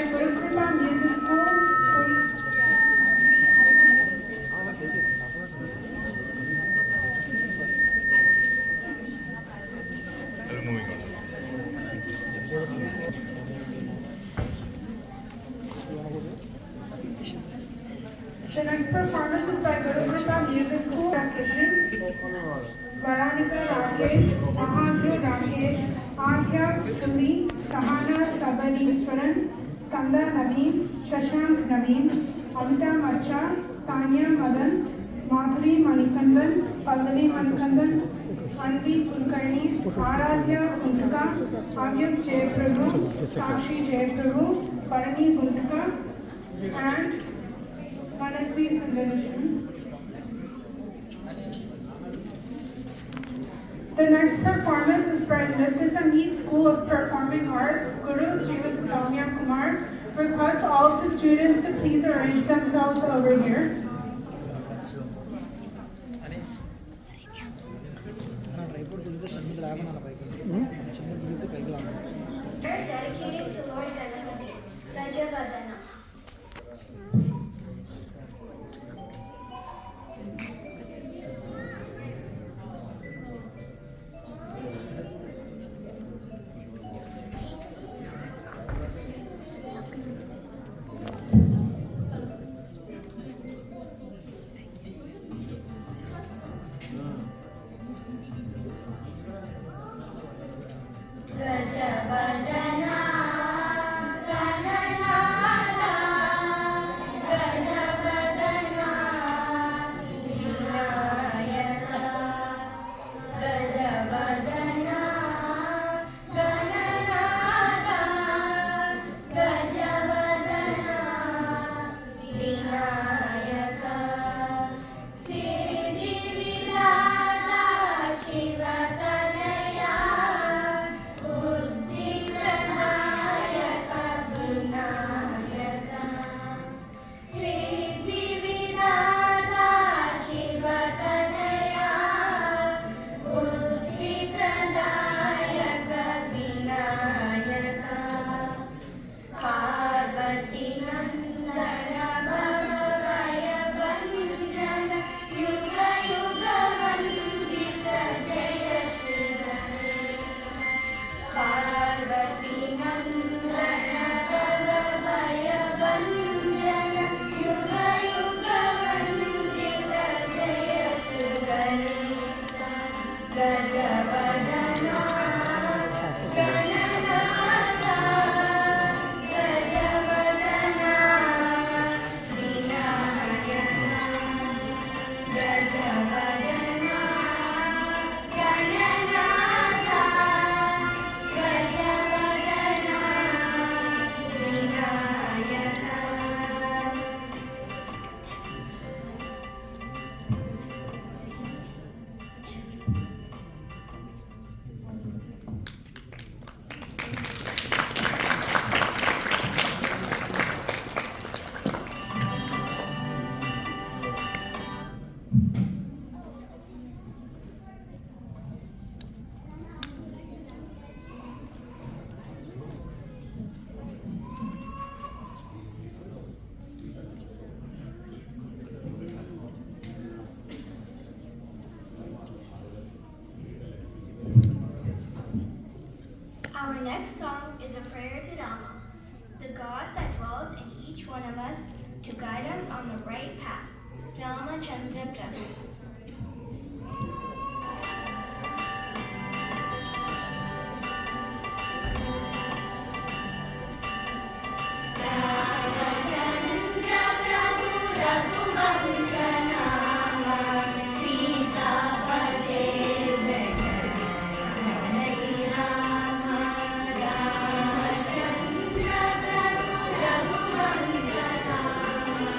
Guru Kripa Music School. Moving on. The next performance is by Guru Kripa Music School practitioners Varanika Rakesh, Mahadri Rakesh, Adya Chuli, Sahana Sabaneeswaran, Skanda Naveen, Shashank Naveen, Amita Macha, Tanya Madan, Madhuri Manikandan, Pallavi Manikandan, Anvi Kulkarni, Aradhya Gunduka, Avyuk Jayaprabhu, Sakshi Jayaprabhu, Parani Gunduka, and Manasvi Sundarishan. The next performance is from Nritya Sangeet School of Performing Arts, Guru Srimati Soumya Kumar. Request all of the students to please arrange themselves over here. Dedicated to Lord Ganapati, Gajavadana. Gajavadana, Gananada, Gajavadana, Vinayaka, Gajavadana, Gananada, Gajavadana, Vinayaka, Siddhi Vinata, Shiva Tanaya, Buddhi Pranayaka Vinayaka, Siddhi Vinata, Shiva Tanaya, Buddhi Pranayaka Vinayaka, Parvati Nandana Bhavaya Vanjana, Yuga Yuga Vandita Jaya Shri Ganesha, Parvati Nandana Bhavaya Vanjana, Yuga Yuga Vandita Jaya Shri Ganesha, Gajavadana, Gananada, Gajavadana, Vinayaka, Gajavadana, Gananada, Gajavadana, Vinayaka. Our next song is a prayer to Rama, the God that dwells in each one of us to guide us on the right path. Ramachandra Prabhu. Ramachandra Prabhu Raghuvansa Nama Sita Pade Jagannatha Rama Ramachandra Prabhu Raghuvansa Nama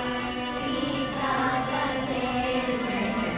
Sita Pade Jagannatha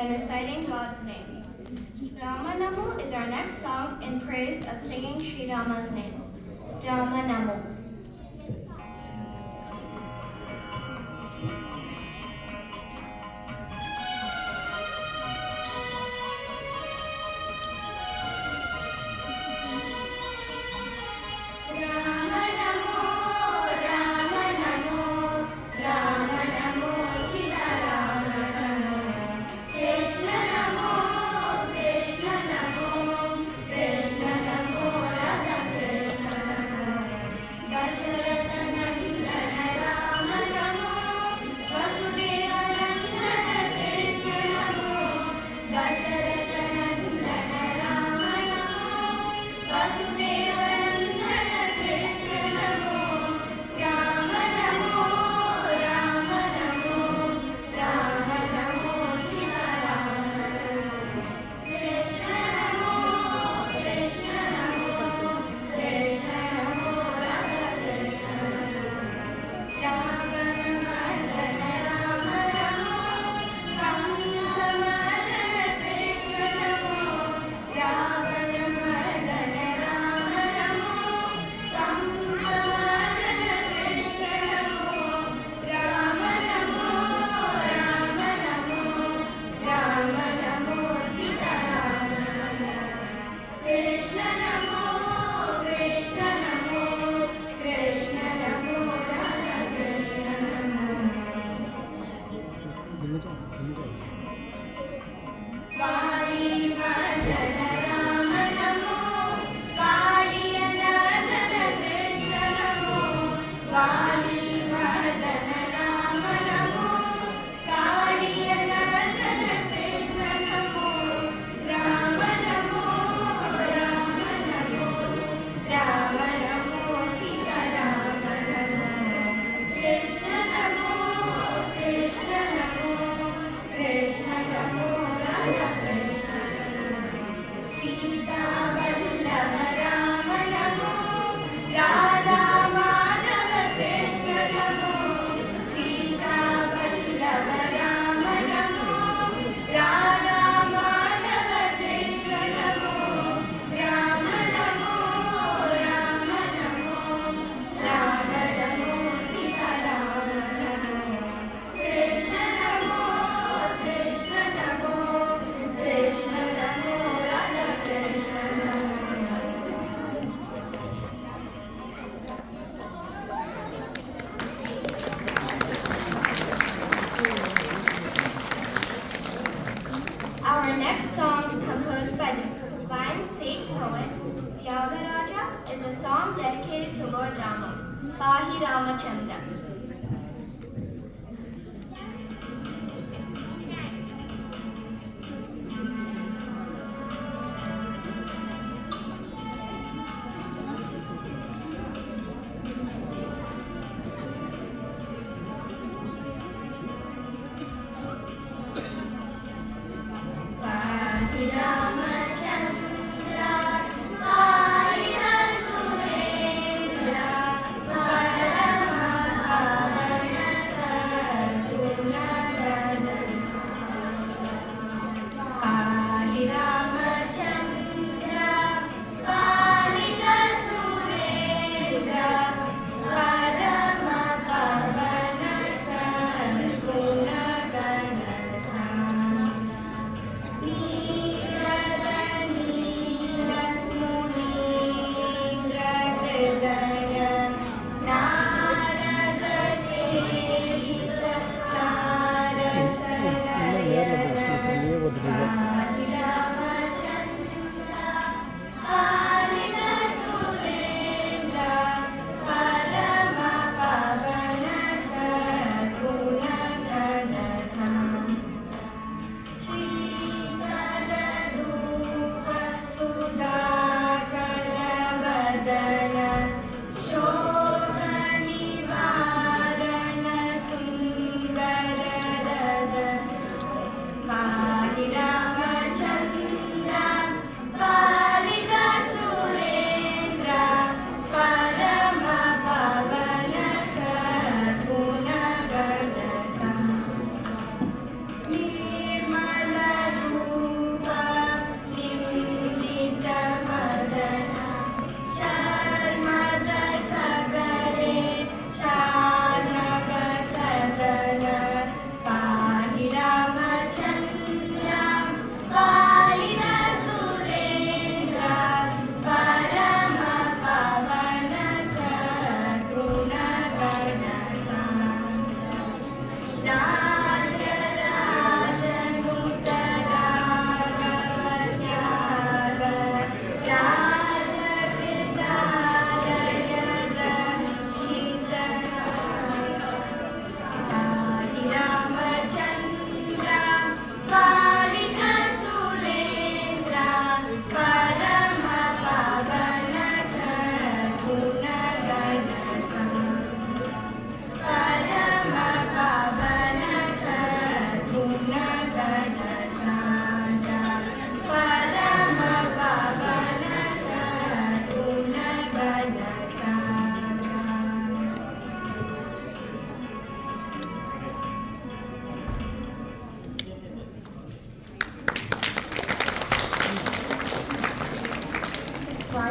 and reciting God's name. Rama Namo is our next song in praise of singing Sri Rama's name. Rama Namo. Our next song, composed by divine Sikh poet Tyagaraja, is a song dedicated to Lord Rama, Pahi Ramachandra. Ramachandra, Pahi Surendra, Paramaham.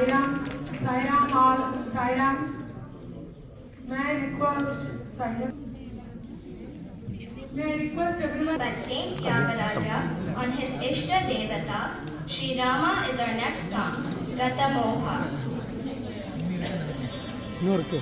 Sairam all, Sairam. May I request silence? May I request everyone? By Saint Tyagaraja on his Ishta Devata, Sri Rama is our next song, Gata Moha. ನೋಡ್ಕೆ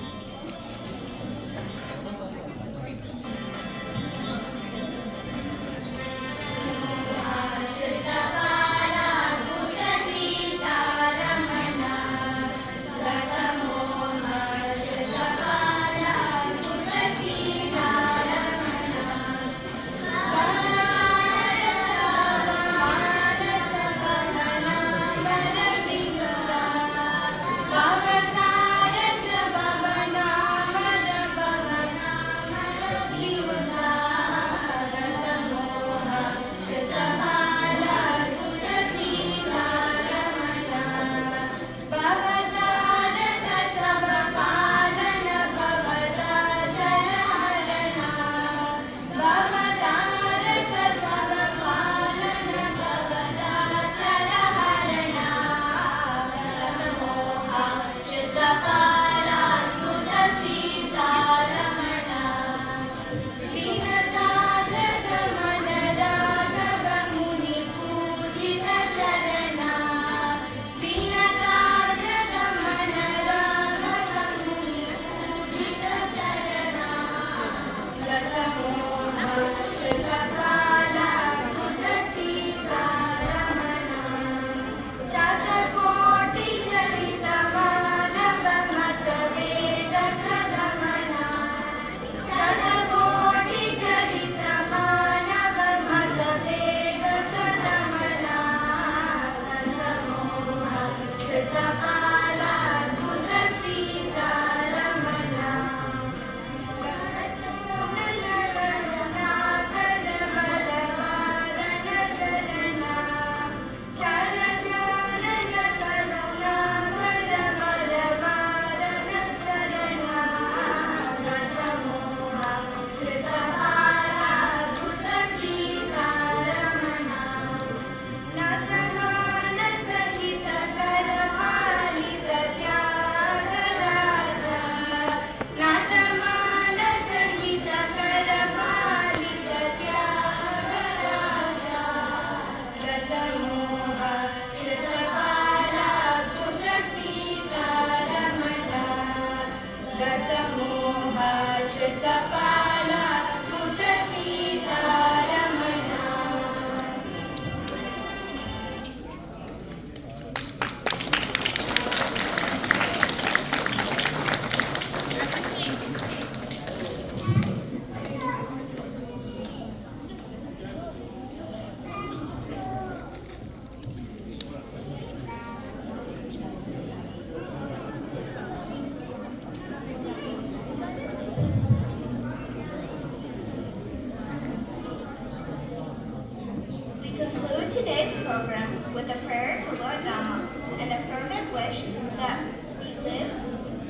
Today's program with a prayer to Lord Rama and a fervent wish that we live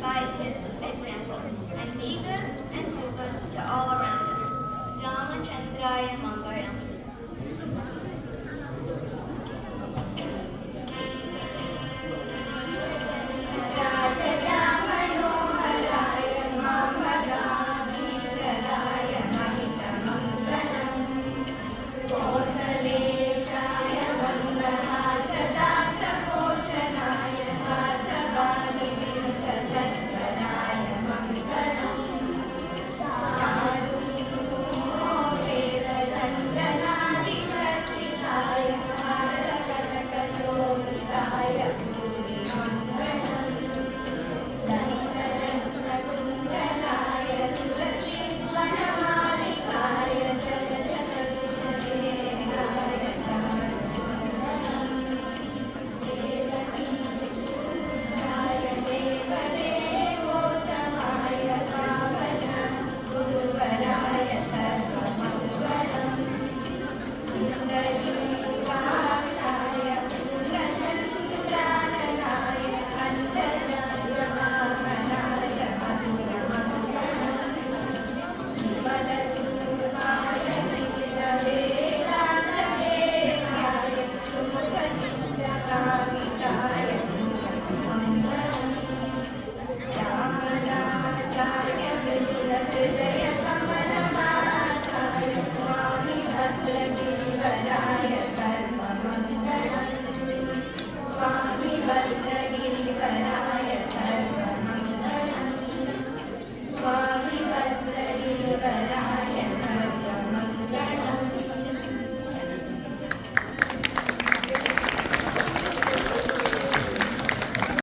by his example and be good and do good to all around us. Ramachandraya Mangalam. Sada good day.